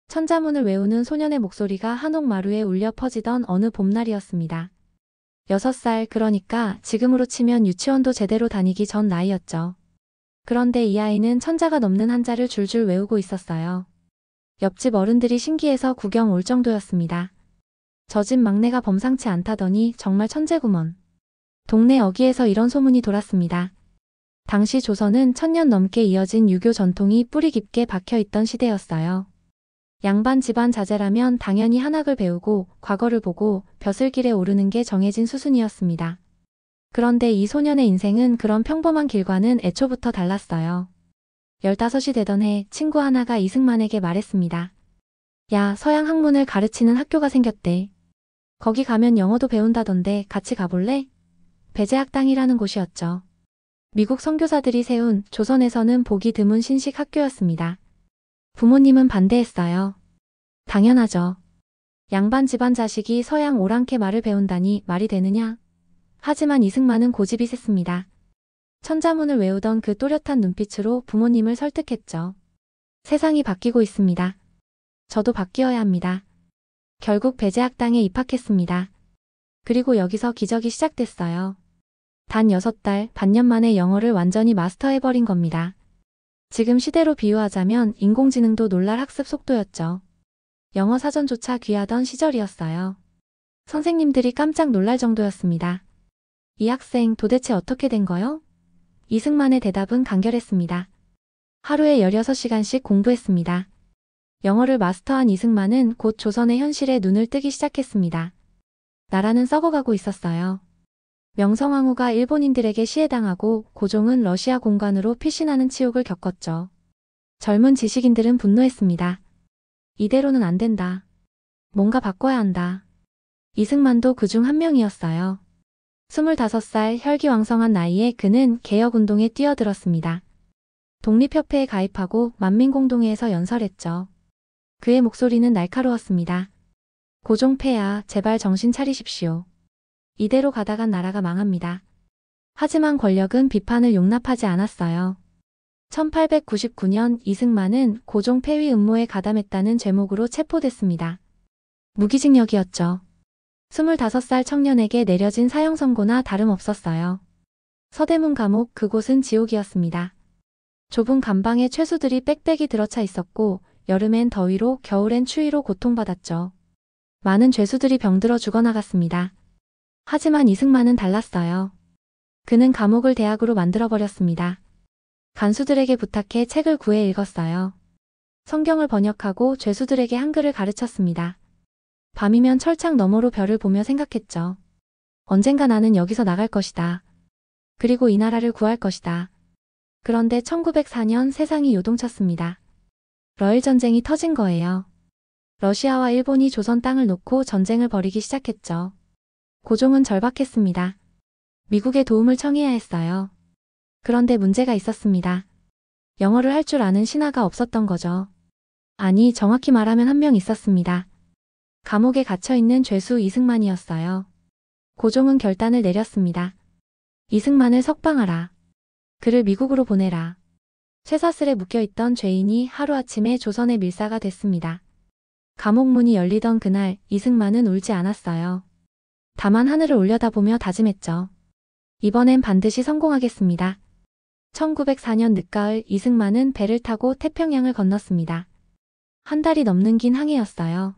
천자문을 외우는 소년의 목소리가 한옥마루에 울려 퍼지던 어느 봄날이었습니다. 6살, 그러니까 지금으로 치면 유치원도 제대로 다니기 전 나이였죠. 그런데 이 아이는 천자가 넘는 한자를 줄줄 외우고 있었어요. 옆집 어른들이 신기해서 구경 올 정도였습니다. 저 집 막내가 범상치 않다더니 정말 천재구먼. 동네 어귀에서 이런 소문이 돌았습니다. 당시 조선은 1000년 넘게 이어진 유교 전통이 뿌리 깊게 박혀있던 시대였어요. 양반 집안 자제라면 당연히 한학을 배우고 과거를 보고 벼슬길에 오르는 게 정해진 수순이었습니다. 그런데 이 소년의 인생은 그런 평범한 길과는 애초부터 달랐어요. 15이 되던 해 친구 하나가 이승만에게 말했습니다. 야, 서양 학문을 가르치는 학교가 생겼대. 거기 가면 영어도 배운다던데 같이 가볼래? 배제학당이라는 곳이었죠. 미국 선교사들이 세운 조선에서는 보기 드문 신식 학교였습니다. 부모님은 반대했어요. 당연하죠. 양반 집안 자식이 서양 오랑캐 말을 배운다니 말이 되느냐? 하지만 이승만은 고집이 셌습니다. 천자문을 외우던 그 또렷한 눈빛으로 부모님을 설득했죠. 세상이 바뀌고 있습니다. 저도 바뀌어야 합니다. 결국 배제학당에 입학했습니다. 그리고 여기서 기적이 시작됐어요. 단 6달, 반년 만에 영어를 완전히 마스터해버린 겁니다. 지금 시대로 비유하자면 인공지능도 놀랄 학습 속도였죠. 영어 사전조차 귀하던 시절이었어요. 선생님들이 깜짝 놀랄 정도였습니다. 이 학생 도대체 어떻게 된 거요? 이승만의 대답은 간결했습니다. 하루에 16시간씩 공부했습니다. 영어를 마스터한 이승만은 곧 조선의 현실에 눈을 뜨기 시작했습니다. 나라는 썩어가고 있었어요. 명성황후가 일본인들에게 시해당하고 고종은 러시아 공관으로 피신하는 치욕을 겪었죠. 젊은 지식인들은 분노했습니다. 이대로는 안 된다. 뭔가 바꿔야 한다. 이승만도 그중 한 명이었어요. 25살 혈기왕성한 나이에 그는 개혁운동에 뛰어들었습니다. 독립협회에 가입하고 만민공동회에서 연설했죠. 그의 목소리는 날카로웠습니다. 고종폐하, 제발 정신 차리십시오. 이대로 가다간 나라가 망합니다. 하지만 권력은 비판을 용납하지 않았어요. 1899년 이승만은 고종 폐위 음모에 가담했다는 죄목으로 체포됐습니다. 무기징역이었죠. 25살 청년에게 내려진 사형 선고나 다름없었어요. 서대문 감옥, 그곳은 지옥이었습니다. 좁은 감방에 죄수들이 빽빽이 들어차 있었고 여름엔 더위로 겨울엔 추위로 고통받았죠. 많은 죄수들이 병들어 죽어나갔습니다. 하지만 이승만은 달랐어요. 그는 감옥을 대학으로 만들어버렸습니다. 간수들에게 부탁해 책을 구해 읽었어요. 성경을 번역하고 죄수들에게 한글을 가르쳤습니다. 밤이면 철창 너머로 별을 보며 생각했죠. 언젠가 나는 여기서 나갈 것이다. 그리고 이 나라를 구할 것이다. 그런데 1904년 세상이 요동쳤습니다. 러일 전쟁이 터진 거예요. 러시아와 일본이 조선 땅을 놓고 전쟁을 벌이기 시작했죠. 고종은 절박했습니다. 미국의 도움을 청해야 했어요. 그런데 문제가 있었습니다. 영어를 할 줄 아는 신하가 없었던 거죠. 아니, 정확히 말하면 한 명 있었습니다. 감옥에 갇혀있는 죄수 이승만이었어요. 고종은 결단을 내렸습니다. 이승만을 석방하라. 그를 미국으로 보내라. 쇠사슬에 묶여있던 죄인이 하루아침에 조선의 밀사가 됐습니다. 감옥 문이 열리던 그날 이승만은 울지 않았어요. 다만 하늘을 올려다보며 다짐했죠. 이번엔 반드시 성공하겠습니다. 1904년 늦가을 이승만은 배를 타고 태평양을 건넜습니다. 한 달이 넘는 긴 항해였어요.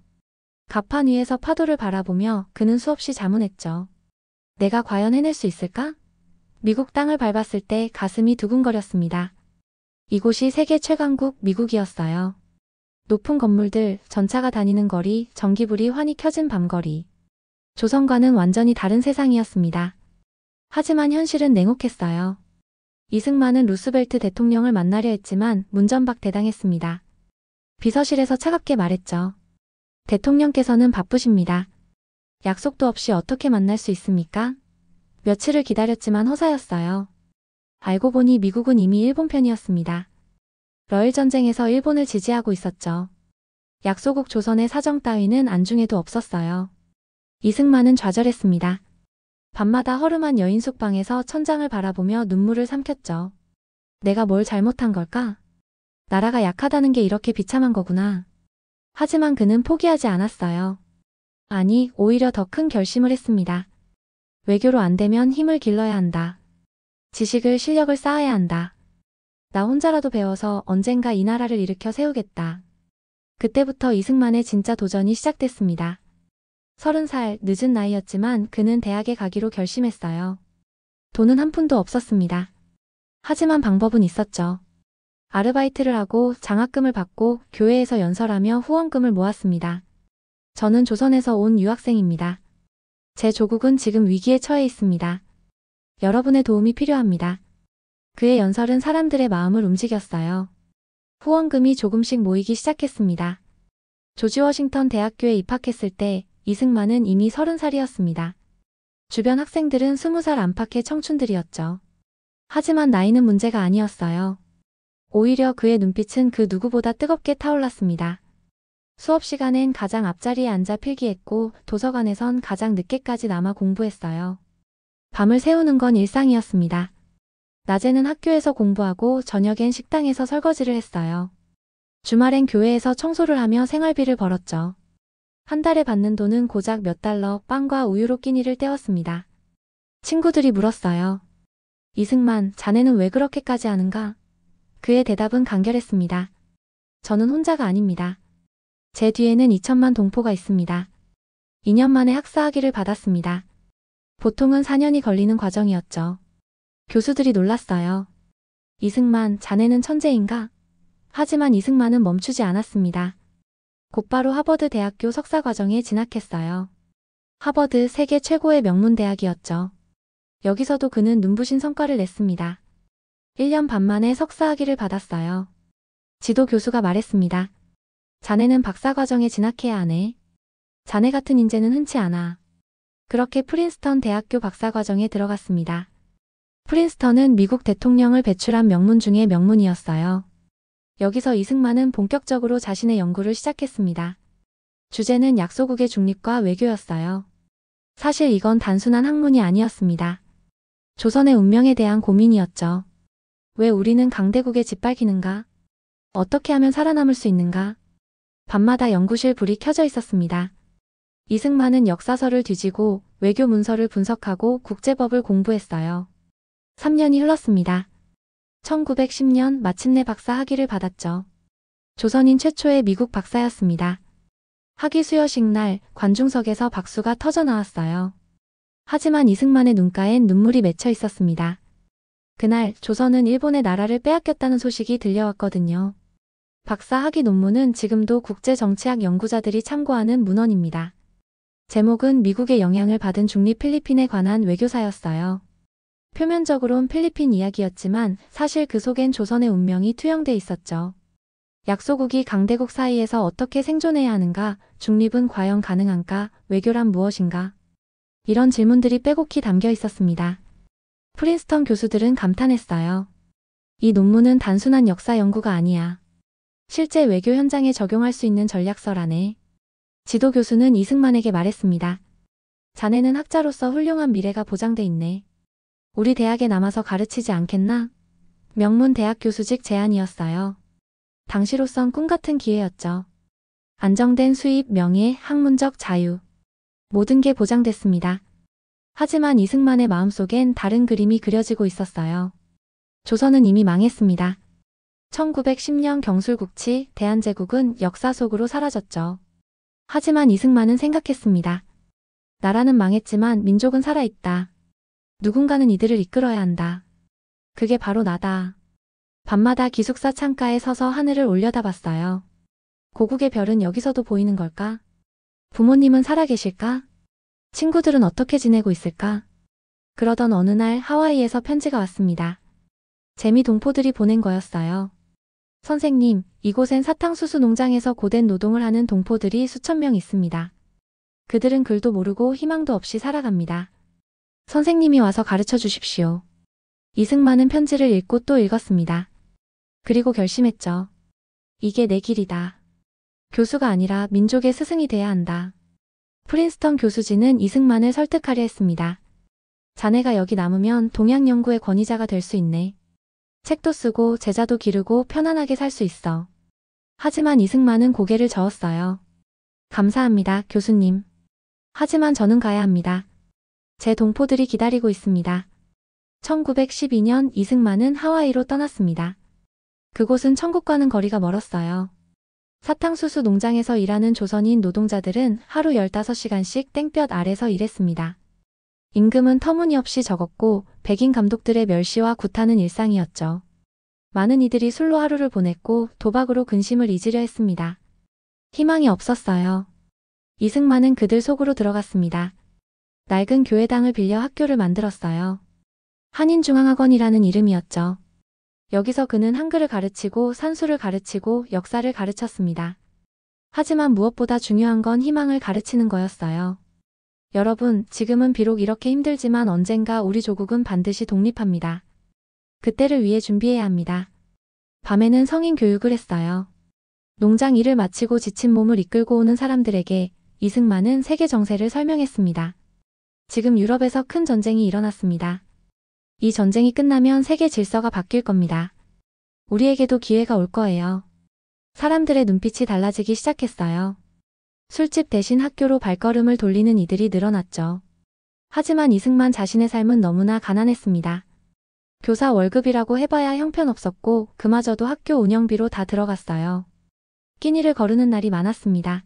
갑판 위에서 파도를 바라보며 그는 수없이 자문했죠. 내가 과연 해낼 수 있을까? 미국 땅을 밟았을 때 가슴이 두근거렸습니다. 이곳이 세계 최강국 미국이었어요. 높은 건물들, 전차가 다니는 거리, 전기불이 환히 켜진 밤거리. 조선과는 완전히 다른 세상이었습니다. 하지만 현실은 냉혹했어요. 이승만은 루스벨트 대통령을 만나려 했지만 문전박대당했습니다. 비서실에서 차갑게 말했죠. 대통령께서는 바쁘십니다. 약속도 없이 어떻게 만날 수 있습니까? 며칠을 기다렸지만 허사였어요. 알고 보니 미국은 이미 일본 편이었습니다. 러일 전쟁에서 일본을 지지하고 있었죠. 약소국 조선의 사정 따위는 안중에도 없었어요. 이승만은 좌절했습니다. 밤마다 허름한 여인 숙방에서 천장을 바라보며 눈물을 삼켰죠. 내가 뭘 잘못한 걸까? 나라가 약하다는 게 이렇게 비참한 거구나. 하지만 그는 포기하지 않았어요. 아니, 오히려 더 큰 결심을 했습니다. 외교로 안 되면 힘을 길러야 한다. 지식을, 실력을 쌓아야 한다. 나 혼자라도 배워서 언젠가 이 나라를 일으켜 세우겠다. 그때부터 이승만의 진짜 도전이 시작됐습니다. 30살 늦은 나이였지만 그는 대학에 가기로 결심했어요. 돈은 한 푼도 없었습니다. 하지만 방법은 있었죠. 아르바이트를 하고 장학금을 받고 교회에서 연설하며 후원금을 모았습니다. 저는 조선에서 온 유학생입니다. 제 조국은 지금 위기에 처해 있습니다. 여러분의 도움이 필요합니다. 그의 연설은 사람들의 마음을 움직였어요. 후원금이 조금씩 모이기 시작했습니다. 조지 워싱턴 대학교에 입학했을 때 이승만은 이미 30살이었습니다. 주변 학생들은 20살 안팎의 청춘들이었죠. 하지만 나이는 문제가 아니었어요. 오히려 그의 눈빛은 그 누구보다 뜨겁게 타올랐습니다. 수업 시간엔 가장 앞자리에 앉아 필기했고 도서관에선 가장 늦게까지 남아 공부했어요. 밤을 새우는 건 일상이었습니다. 낮에는 학교에서 공부하고 저녁엔 식당에서 설거지를 했어요. 주말엔 교회에서 청소를 하며 생활비를 벌었죠. 한 달에 받는 돈은 고작 몇 달러, 빵과 우유로 끼니를 때웠습니다. 친구들이 물었어요. 이승만, 자네는 왜 그렇게까지 하는가? 그의 대답은 간결했습니다. 저는 혼자가 아닙니다. 제 뒤에는 2천만 동포가 있습니다. 2년 만에 학사학위를 받았습니다. 보통은 4년이 걸리는 과정이었죠. 교수들이 놀랐어요. 이승만, 자네는 천재인가? 하지만 이승만은 멈추지 않았습니다. 곧바로 하버드 대학교 석사과정에 진학했어요. 하버드 세계 최고의 명문 대학이었죠. 여기서도 그는 눈부신 성과를 냈습니다. 1년 반 만에 석사학위를 받았어요. 지도 교수가 말했습니다. 자네는 박사과정에 진학해야 하네. 자네 같은 인재는 흔치 않아. 그렇게 프린스턴 대학교 박사과정에 들어갔습니다. 프린스턴은 미국 대통령을 배출한 명문 중의 명문이었어요. 여기서 이승만은 본격적으로 자신의 연구를 시작했습니다. 주제는 약소국의 중립과 외교였어요. 사실 이건 단순한 학문이 아니었습니다. 조선의 운명에 대한 고민이었죠. 왜 우리는 강대국에 짓밟히는가? 어떻게 하면 살아남을 수 있는가? 밤마다 연구실 불이 켜져 있었습니다. 이승만은 역사서를 뒤지고 외교 문서를 분석하고 국제법을 공부했어요. 3년이 흘렀습니다. 1910년 마침내 박사 학위를 받았죠. 조선인 최초의 미국 박사였습니다. 학위 수여식 날 관중석에서 박수가 터져 나왔어요. 하지만 이승만의 눈가엔 눈물이 맺혀 있었습니다. 그날 조선은 일본의 나라를 빼앗겼다는 소식이 들려왔거든요. 박사 학위 논문은 지금도 국제정치학 연구자들이 참고하는 문헌입니다. 제목은 미국의 영향을 받은 중립 필리핀에 관한 외교사였어요. 표면적으론 필리핀 이야기였지만 사실 그 속엔 조선의 운명이 투영돼 있었죠. 약소국이 강대국 사이에서 어떻게 생존해야 하는가, 중립은 과연 가능한가, 외교란 무엇인가? 이런 질문들이 빼곡히 담겨 있었습니다. 프린스턴 교수들은 감탄했어요. 이 논문은 단순한 역사 연구가 아니야. 실제 외교 현장에 적용할 수 있는 전략서라네. 지도 교수는 이승만에게 말했습니다. 자네는 학자로서 훌륭한 미래가 보장돼 있네. 우리 대학에 남아서 가르치지 않겠나? 명문 대학 교수직 제안이었어요. 당시로선 꿈같은 기회였죠. 안정된 수입, 명예, 학문적 자유. 모든 게 보장됐습니다. 하지만 이승만의 마음속엔 다른 그림이 그려지고 있었어요. 조선은 이미 망했습니다. 1910년 경술국치, 대한제국은 역사 속으로 사라졌죠. 하지만 이승만은 생각했습니다. 나라는 망했지만 민족은 살아있다. 누군가는 이들을 이끌어야 한다. 그게 바로 나다. 밤마다 기숙사 창가에 서서 하늘을 올려다봤어요. 고국의 별은 여기서도 보이는 걸까? 부모님은 살아계실까? 친구들은 어떻게 지내고 있을까? 그러던 어느 날 하와이에서 편지가 왔습니다. 재미 동포들이 보낸 거였어요. 선생님, 이곳엔 사탕수수 농장에서 고된 노동을 하는 동포들이 수천 명 있습니다. 그들은 글도 모르고 희망도 없이 살아갑니다. 선생님이 와서 가르쳐 주십시오. 이승만은 편지를 읽고 또 읽었습니다. 그리고 결심했죠. 이게 내 길이다. 교수가 아니라 민족의 스승이 돼야 한다. 프린스턴 교수진은 이승만을 설득하려 했습니다. 자네가 여기 남으면 동양 연구의 권위자가 될 수 있네. 책도 쓰고 제자도 기르고 편안하게 살 수 있어. 하지만 이승만은 고개를 저었어요. 감사합니다, 교수님. 하지만 저는 가야 합니다. 제 동포들이 기다리고 있습니다. 1912년 이승만은 하와이로 떠났습니다. 그곳은 천국과는 거리가 멀었어요. 사탕수수 농장에서 일하는 조선인 노동자들은 하루 15시간씩 땡볕 아래서 일했습니다. 임금은 터무니없이 적었고 백인 감독들의 멸시와 구타는 일상이었죠. 많은 이들이 술로 하루를 보냈고 도박으로 근심을 잊으려 했습니다. 희망이 없었어요. 이승만은 그들 속으로 들어갔습니다. 낡은 교회당을 빌려 학교를 만들었어요. 한인중앙학원이라는 이름이었죠. 여기서 그는 한글을 가르치고 산수를 가르치고 역사를 가르쳤습니다. 하지만 무엇보다 중요한 건 희망을 가르치는 거였어요. 여러분, 지금은 비록 이렇게 힘들지만 언젠가 우리 조국은 반드시 독립합니다. 그때를 위해 준비해야 합니다. 밤에는 성인 교육을 했어요. 농장 일을 마치고 지친 몸을 이끌고 오는 사람들에게 이승만은 세계 정세를 설명했습니다. 지금 유럽에서 큰 전쟁이 일어났습니다. 이 전쟁이 끝나면 세계 질서가 바뀔 겁니다. 우리에게도 기회가 올 거예요. 사람들의 눈빛이 달라지기 시작했어요. 술집 대신 학교로 발걸음을 돌리는 이들이 늘어났죠. 하지만 이승만 자신의 삶은 너무나 가난했습니다. 교사 월급이라고 해봐야 형편없었고 그마저도 학교 운영비로 다 들어갔어요. 끼니를 거르는 날이 많았습니다.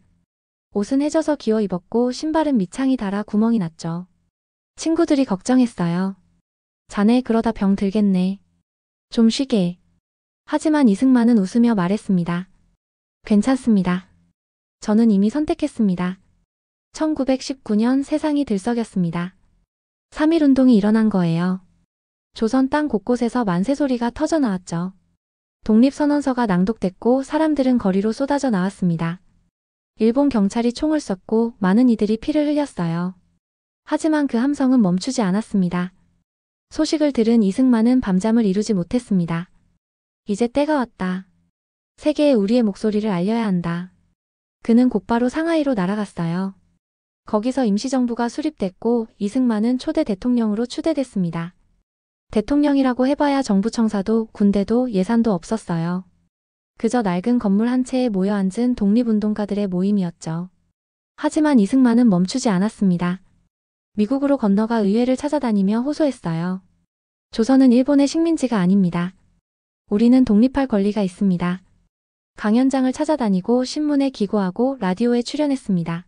옷은 해져서 기어 입었고 신발은 밑창이 닳아 구멍이 났죠. 친구들이 걱정했어요. 자네 그러다 병 들겠네. 좀 쉬게. 하지만 이승만은 웃으며 말했습니다. 괜찮습니다. 저는 이미 선택했습니다. 1919년 세상이 들썩였습니다. 3.1운동이 일어난 거예요. 조선 땅 곳곳에서 만세 소리가 터져 나왔죠. 독립선언서가 낭독됐고 사람들은 거리로 쏟아져 나왔습니다. 일본 경찰이 총을 쐈고 많은 이들이 피를 흘렸어요. 하지만 그 함성은 멈추지 않았습니다. 소식을 들은 이승만은 밤잠을 이루지 못했습니다. 이제 때가 왔다. 세계에 우리의 목소리를 알려야 한다. 그는 곧바로 상하이로 날아갔어요. 거기서 임시정부가 수립됐고 이승만은 초대 대통령으로 추대됐습니다. 대통령이라고 해봐야 정부 청사도 군대도 예산도 없었어요. 그저 낡은 건물 한 채에 모여 앉은 독립운동가들의 모임이었죠. 하지만 이승만은 멈추지 않았습니다. 미국으로 건너가 의회를 찾아다니며 호소했어요. 조선은 일본의 식민지가 아닙니다. 우리는 독립할 권리가 있습니다. 강연장을 찾아다니고 신문에 기고하고 라디오에 출연했습니다.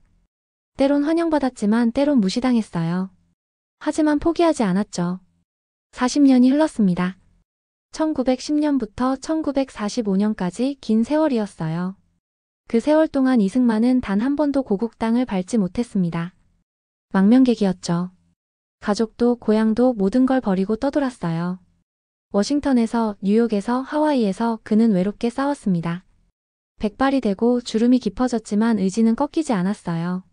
때론 환영받았지만 때론 무시당했어요. 하지만 포기하지 않았죠. 40년이 흘렀습니다. 1910년부터 1945년까지 긴 세월이었어요. 그 세월 동안 이승만은 단 한 번도 고국 땅을 밟지 못했습니다. 망명객이었죠. 가족도 고향도 모든 걸 버리고 떠돌았어요. 워싱턴에서, 뉴욕에서, 하와이에서 그는 외롭게 싸웠습니다. 백발이 되고 주름이 깊어졌지만 의지는 꺾이지 않았어요.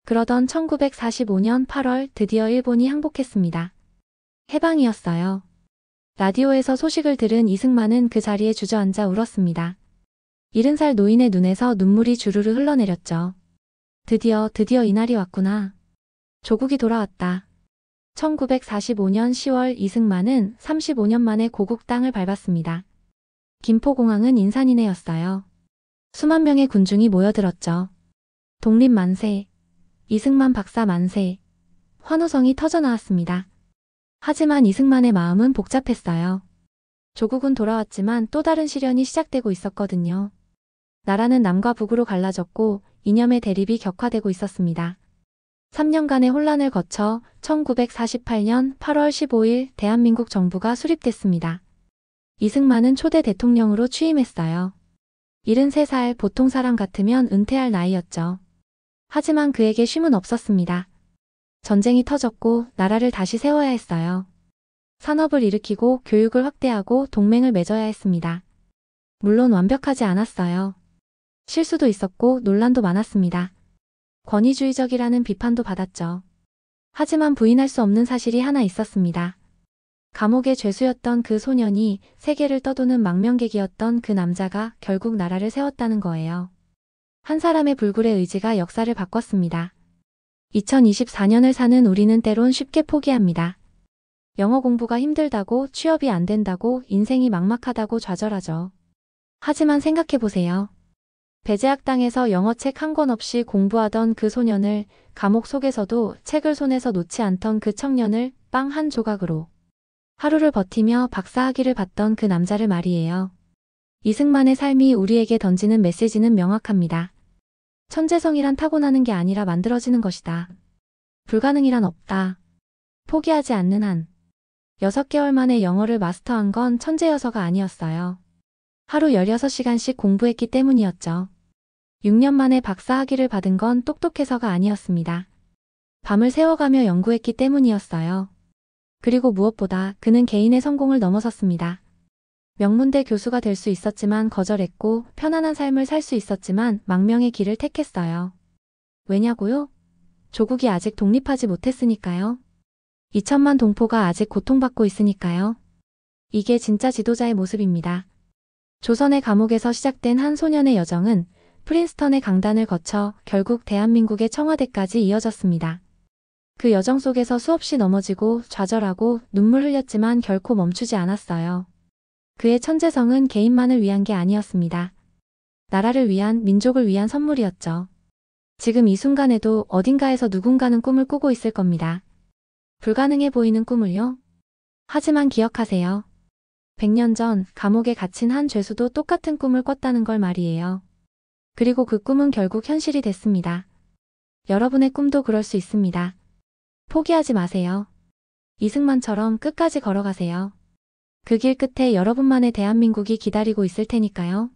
그러던 1945년 8월 드디어 일본이 항복했습니다. 해방이었어요. 라디오에서 소식을 들은 이승만은 그 자리에 주저앉아 울었습니다. 70살 노인의 눈에서 눈물이 주르르 흘러내렸죠. 드디어 이날이 왔구나. 조국이 돌아왔다. 1945년 10월 이승만은 35년 만에 고국 땅을 밟았습니다. 김포공항은 인산인해였어요. 수만 명의 군중이 모여들었죠. 독립 만세, 이승만 박사 만세, 환호성이 터져나왔습니다. 하지만 이승만의 마음은 복잡했어요. 조국은 돌아왔지만 또 다른 시련이 시작되고 있었거든요. 나라는 남과 북으로 갈라졌고 이념의 대립이 격화되고 있었습니다. 3년간의 혼란을 거쳐 1948년 8월 15일 대한민국 정부가 수립됐습니다. 이승만은 초대 대통령으로 취임했어요. 73살 보통 사람 같으면 은퇴할 나이였죠. 하지만 그에게 쉼은 없었습니다. 전쟁이 터졌고 나라를 다시 세워야 했어요. 산업을 일으키고 교육을 확대하고 동맹을 맺어야 했습니다. 물론 완벽하지 않았어요. 실수도 있었고 논란도 많았습니다. 권위주의적이라는 비판도 받았죠. 하지만 부인할 수 없는 사실이 하나 있었습니다. 감옥의 죄수였던 그 소년이 세계를 떠도는 망명객이었던 그 남자가 결국 나라를 세웠다는 거예요. 한 사람의 불굴의 의지가 역사를 바꿨습니다. 2024년을 사는 우리는 때론 쉽게 포기합니다. 영어 공부가 힘들다고, 취업이 안 된다고, 인생이 막막하다고 좌절하죠. 하지만 생각해보세요. 배제학당에서 영어책 한 권 없이 공부하던 그 소년을, 감옥 속에서도 책을 손에서 놓지 않던 그 청년을 빵 한 조각으로 하루를 버티며 박사학위를 받던 그 남자를 말이에요. 이승만의 삶이 우리에게 던지는 메시지는 명확합니다. 천재성이란 타고나는 게 아니라 만들어지는 것이다. 불가능이란 없다. 포기하지 않는 한. 6개월 만에 영어를 마스터한 건 천재여서가 아니었어요. 하루 16시간씩 공부했기 때문이었죠. 6년 만에 박사학위를 받은 건 똑똑해서가 아니었습니다. 밤을 새워가며 연구했기 때문이었어요. 그리고 무엇보다 그는 개인의 성공을 넘어섰습니다. 명문대 교수가 될 수 있었지만 거절했고 편안한 삶을 살 수 있었지만 망명의 길을 택했어요. 왜냐고요? 조국이 아직 독립하지 못했으니까요. 2천만 동포가 아직 고통받고 있으니까요. 이게 진짜 지도자의 모습입니다. 조선의 감옥에서 시작된 한 소년의 여정은 프린스턴의 강단을 거쳐 결국 대한민국의 청와대까지 이어졌습니다. 그 여정 속에서 수없이 넘어지고 좌절하고 눈물 흘렸지만 결코 멈추지 않았어요. 그의 천재성은 개인만을 위한 게 아니었습니다. 나라를 위한, 민족을 위한 선물이었죠. 지금 이 순간에도 어딘가에서 누군가는 꿈을 꾸고 있을 겁니다. 불가능해 보이는 꿈을요? 하지만 기억하세요. 100년 전 감옥에 갇힌 한 죄수도 똑같은 꿈을 꿨다는 걸 말이에요. 그리고 그 꿈은 결국 현실이 됐습니다. 여러분의 꿈도 그럴 수 있습니다. 포기하지 마세요. 이승만처럼 끝까지 걸어가세요. 그 길 끝에 여러분만의 대한민국이 기다리고 있을 테니까요.